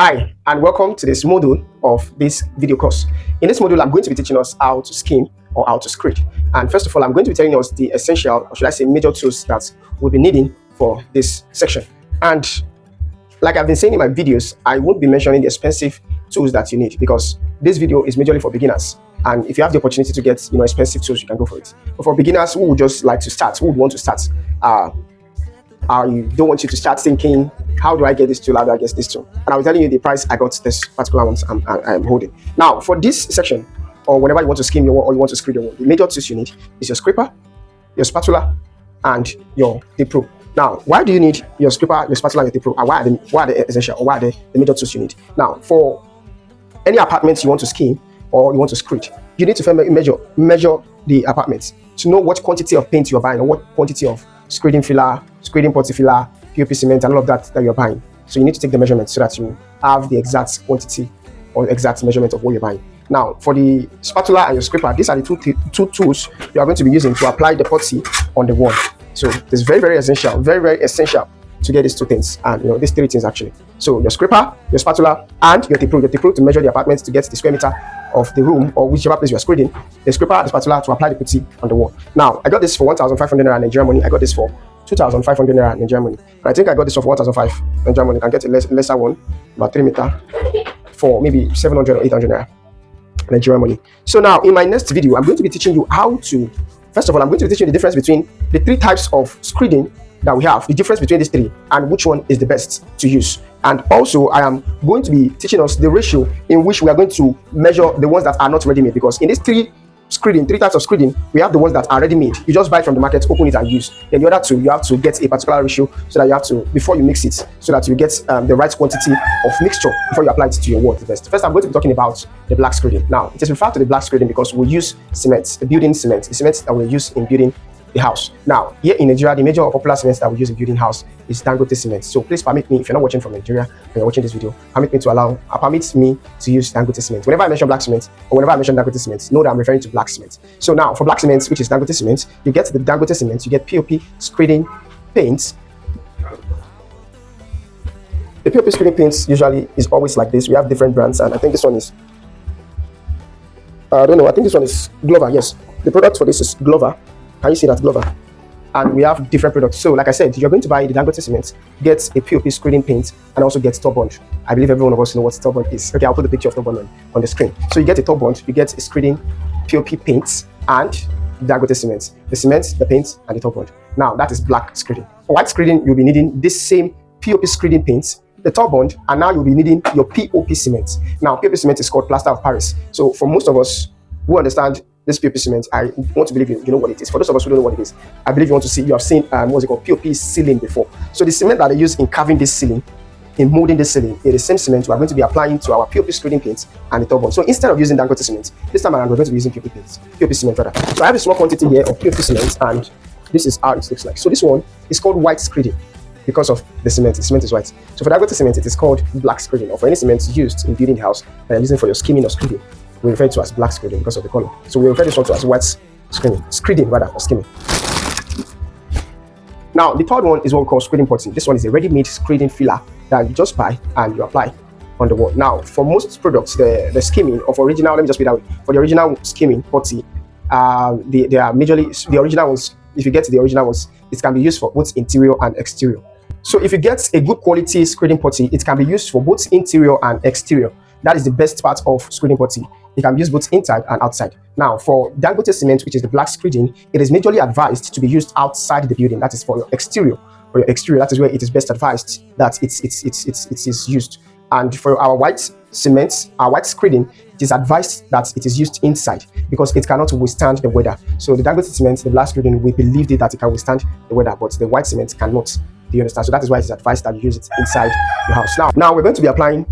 Hi, and welcome to this module of this video course. In this module, I'm going to be teaching us how to skim or how to screed. And first of all, I'm going to be telling us the essential, or should I say major tools that we'll be needing for this section. And like I've been saying in my videos, I won't be mentioning the expensive tools that you need because this video is majorly for beginners. And if you have the opportunity to get expensive tools, you can go for it. But for beginners who would just like to start, who would want to start, I don't want you to start thinking, how do I get this tool? How do I get this tool? And I'll be telling you the price I got this particular one I'm holding. Now, for this section, or whenever you want to skim your wall or you want to screed your wall, the major tools you need is your scraper, your spatula, and your tape rule. Now, why do you need your scraper, your spatula, and your tape rule? And why are they essential, or why are they the major tools you need? Now, for any apartments you want to skim or you want to screed, you need to measure the apartments to know what quantity of paint you're buying or what quantity of screeding filler, screeding putty filler, POP cement, and all of that you're buying. So you need to take the measurement so that you have the exact quantity or exact measurement of what you're buying. Now, for the spatula and your scraper, these are the two tools you are going to be using to apply the putty on the wall. So it's very essential, very essential to get these two things, and these three things actually. So your scraper, your spatula, and your tape rule to measure the apartments to get the square meter of the room or whichever place you are screeding, the scraper and the spatula to apply the putty on the wall. Now, I got this for 1,500 naira Nigerian money. I got this for 2,500 naira Nigerian money. I think I got this for 1,500 Nigerian money. You can get a lesser one, about 3 meter, for maybe 700 or 800 naira Nigerian money. So now, in my next video, I'm going to be teaching you how to, first of all, I'm going to be teaching you the difference between the three types of screeding that we have, the difference between these three, and which one is the best to use. And also, I am going to be teaching us the ratio in which we are going to measure the ones that are not ready-made, because in these three types of screeding, we have the ones that are ready-made. You just buy it from the market, open it and use. Then the other two, you have to get a particular ratio so that you have to, before you mix it, so that you get the right quantity of mixture before you apply it to your wall. First, I'm going to be talking about the black screeding. Now, it is referred to the black screeding because we use cement, the building cement, the cement that we use in building the house. Now, here in Nigeria, the major popular cement that we use in building house is Dangote cement. So please permit me, if you're not watching from Nigeria and you're watching this video, permit me to use Dangote cement. Whenever I mention black cement or whenever I mention Dangote cement, know that I'm referring to black cement. So now, for black cement, which is Dangote cement, you get the Dangote cement, you get POP screeding paints. The POP screeding paints usually is always like this. We have different brands, and I think this one is, I don't know, I think this one is Glover. Yes, the product for this is Glover. Can you see that, Glover? And we have different products. So like I said, you're going to buy the Dangote cement, get a POP screeding paint, and also get top bond. I believe every one of us know what top bond is. Okay, I'll put the picture of top bond on the screen. So you get a top bond, you get a screeding POP paint, and Dangote cement. The cement, the paint, and the top bond. Now, that is black screeding. For white screeding, you'll be needing this same POP screeding paint, the top bond, and now you'll be needing your POP cement. Now, POP cement is called plaster of Paris. So for most of us who understand this POP cement, I want to believe you know what it is. For those of us who don't know what it is, I believe you have seen what's it called, POP ceiling before. So the cement that they use in carving this ceiling, in molding this ceiling, is the same cement we are going to be applying to our POP screeding paint and the top bond. So instead of using Dangote cement, this time around we're going to be using POP cement rather. So I have a small quantity here of POP cement, and this is how it looks like. So this one is called white screeding because of the cement. The cement is white. So for Dangote cement, it is called black screeding, or for any cement used in building the house that you're using for your skimming or screeding, we refer to as black screeding because of the color. So we refer this one to as white screeding rather, or skimming. Now, the third one is what we call screeding putty. This one is a ready-made screeding filler that you just buy and you apply on the wall. Now, for most products, the skimming of original, let me just put that way. For the original skimming putty, they are majorly the original ones. If you get the original ones, it can be used for both interior and exterior. So if you get a good quality screeding putty, it can be used for both interior and exterior. That is the best part of screeding putty. It can be used both inside and outside. Now, for Dangote cement, which is the black screeding, it is majorly advised to be used outside the building. That is for your exterior. For your exterior, that is where it is best advised that it is used. And for our white cement, our white screeding, it is advised that it is used inside because it cannot withstand the weather. So the Dangote cement, the black screeding, we believe that it can withstand the weather, but the white cement cannot. Do you understand? So that is why it is advised that you use it inside your house. Now we're going to be applying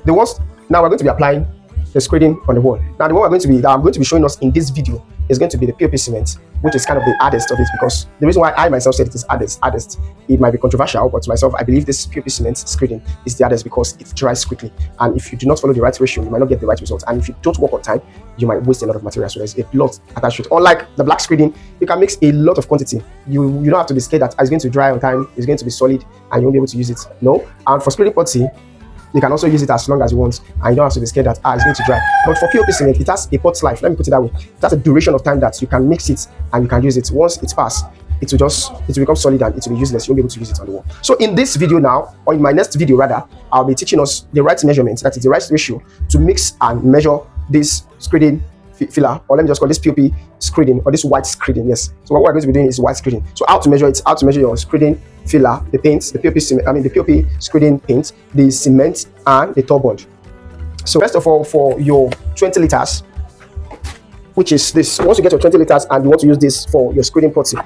we're going to be applying the screeding on the wall. Now the one I'm going to be showing us in this video is going to be the POP cement, which is kind of the hardest of it, because the reason why I myself said it is hardest, it might be controversial, but to myself, I believe this POP cement screeding is the hardest because it dries quickly, and if you do not follow the right ratio, you might not get the right result, and if you don't work on time, you might waste a lot of material. So there's a lot attached to it. Unlike the black screeding, you can mix a lot of quantity. You don't have to be scared that it's going to dry on time, it's going to be solid, and you won't be able to use it. No. And for screeding putty, You can also use it as long as you want, and you don't have to be scared that it's going to dry. But for POP cement, it has a pot life. Let me put it that way. It has a duration of time that you can mix it and you can use it. Once it's passed, it will become solid and it will be useless. You won't be able to use it on the wall. So in this video now, or in my next video rather, I'll be teaching us the right measurement, that is the right ratio, to mix and measure this screening filler, or let me just call this POP screening, or this white screening. Yes. So what we're going to be doing is white screening. So how to measure it? How to measure your screening filler, the paint, the POP cement, the POP screening paint, the cement, and the top bond. So first of all, for your 20 liters, which is this, once you get your 20 liters and you want to use this for your screening putty,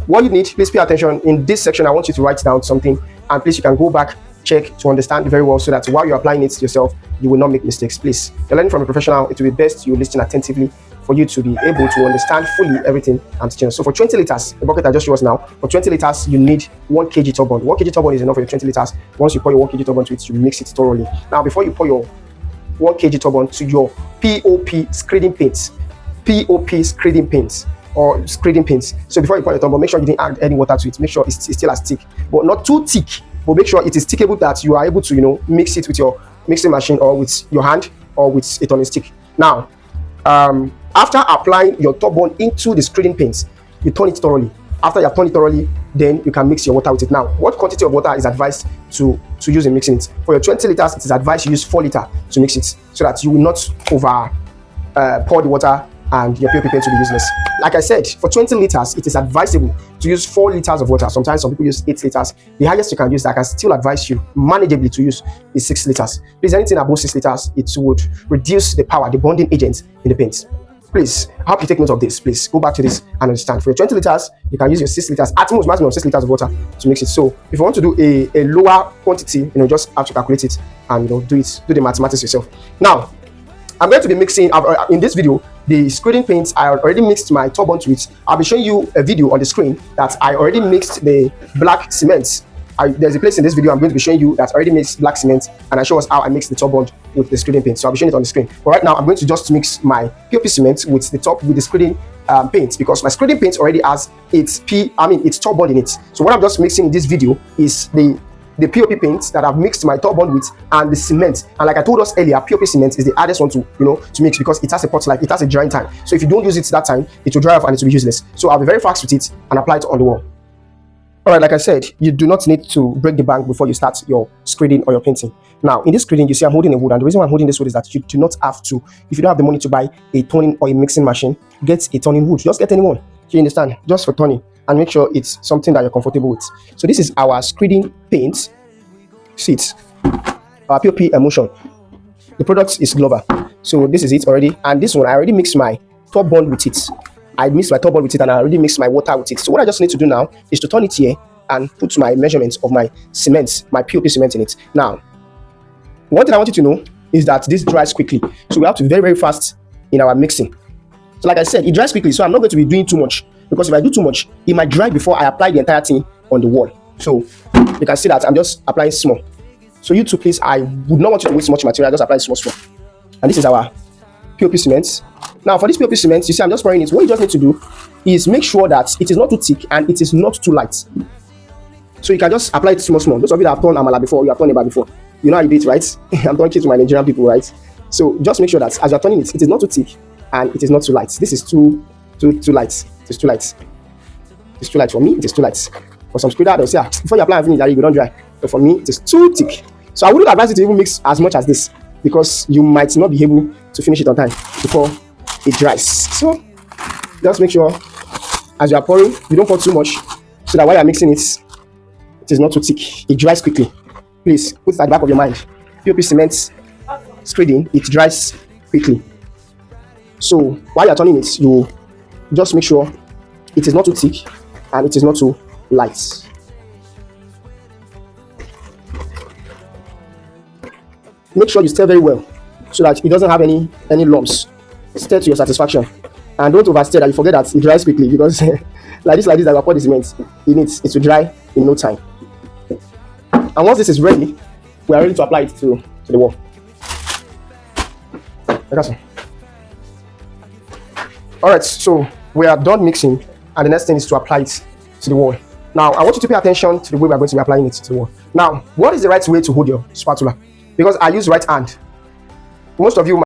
what you need, please pay attention. In this section, I want you to write down something, and please you can go back, check to understand very well, so that while you're applying it yourself, you will not make mistakes. Please, you're learning from a professional. It will be best you listen attentively for you to be able to understand fully everything I'm teaching. So for 20 liters, the bucket I just showed us now, for 20 liters, you need 1 kg top bond. 1 kg top bond is enough for your 20 liters. Once you pour your 1 kg top bond to it, you mix it thoroughly. Now, before you pour your 1 kg top bond to your POP screening paints, POP screening paints, or screening paints. So before you pour your top bond, make sure you didn't add any water to it. Make sure it's still as thick, but not too thick. But make sure it is thickable, that you are able to, mix it with your mixing machine or with your hand or with a turning stick. Now, after applying your top bond into the screening paints, you turn it thoroughly. After you have turned it thoroughly, then you can mix your water with it. Now, what quantity of water is advised to use in mixing it? For your 20 liters, it is advised you use 4 liters to mix it, so that you will not over pour the water and your POP paint will be useless. Like I said, for 20 liters, it is advisable to use 4 liters of water. Sometimes some people use 8 liters. The highest you can use that I can still advise you manageably to use is 6 liters. Please, anything above 6 liters, it would reduce the power, the bonding agent in the paint. Please, I hope you take note of this. Please go back to this and understand. For your 20 liters, you can use your 6 liters, at most maximum 6 liters of water to mix it. So if you want to do a lower quantity, just have to calculate it and do the mathematics yourself. Now, I'm going to be mixing in this video the screening paints. I already mixed my top bond to it. I'll be showing you a video on the screen that I already mixed the black cement. There's a place in this video I'm going to be showing you that I already mixed black cement, and I show us how I mixed the top bond with the screening paint. So I'll be showing it on the screen. But right now I'm going to just mix my POP cement with the screening paint, because my screening paint already has its top bond in it. So what I'm just mixing in this video is the POP paint that I've mixed my top bond with, and the cement. And like I told us earlier, POP cement is the hardest one to mix, because it has a pot life, it has a drying time. So if you don't use it that time, it will dry off and it will be useless. So I'll be very fast with it and apply it on the wall. All right, like I said, you do not need to break the bank before you start your screening or your painting. Now, in this screening, you see I'm holding a wood, and the reason why I'm holding this wood is that you do not have to, if you don't have the money to buy a turning or a mixing machine, get a turning wood. Just get anyone. You understand? Just for turning, and make sure it's something that you're comfortable with. So this is our screening paint. See it, our POP emulsion. The product is Glover. So this is it already, and this one I already mixed my top bond with it. I mixed my top bond with it, and I already mixed my water with it. So what I just need to do now is to turn it here and put my measurements of my cement, my POP cement in it. Now, one thing I want you to know is that this dries quickly. So we have to be very, very fast in our mixing. So like I said, it dries quickly. So I'm not going to be doing too much, because if I do too much, it might dry before I apply the entire thing on the wall. So you can see that I'm just applying small. So you too, please, I would not want you to waste much material. Just apply small. And this is our POP cement. Now for this POP cement, you see I'm just pouring it. What you just need to do is make sure that it is not too thick and it is not too light. So you can just apply it small. Those of you that have done amala before, you have done eba before, you know how you do it, right? I'm talking to my Nigerian people, right? So just make sure that as you're turning it, it is not too thick and it is not too light. This is too light. It is too light. It's too light for me. It is too light. For some screwdriver, they'll say, before you apply everything, you don't dry. But for me, it is too thick. So I wouldn't advise you to even mix as much as this, because you might not be able to finish it on time before it dries. So just make sure as you are pouring, you don't pour too much, so that while you're mixing it, it is not too thick. It dries quickly. Please put it at the back of your mind. POP cement screening, it dries quickly. So while you're turning it, you just make sure it is not too thick and it is not too light. Make sure you stir very well so that it doesn't have any lumps. Stir to your satisfaction, and don't overstir that you forget that it dries quickly, because like this, I will pour the cement in it. It will dry in no time. And once this is ready, we are ready to apply it to the wall. All right, so we are done mixing, and the next thing is to apply it to the wall. Now, I want you to pay attention to the way we're going to be applying it to the wall. Now, what is the right way to hold your spatula? Because I use right hand. Most of you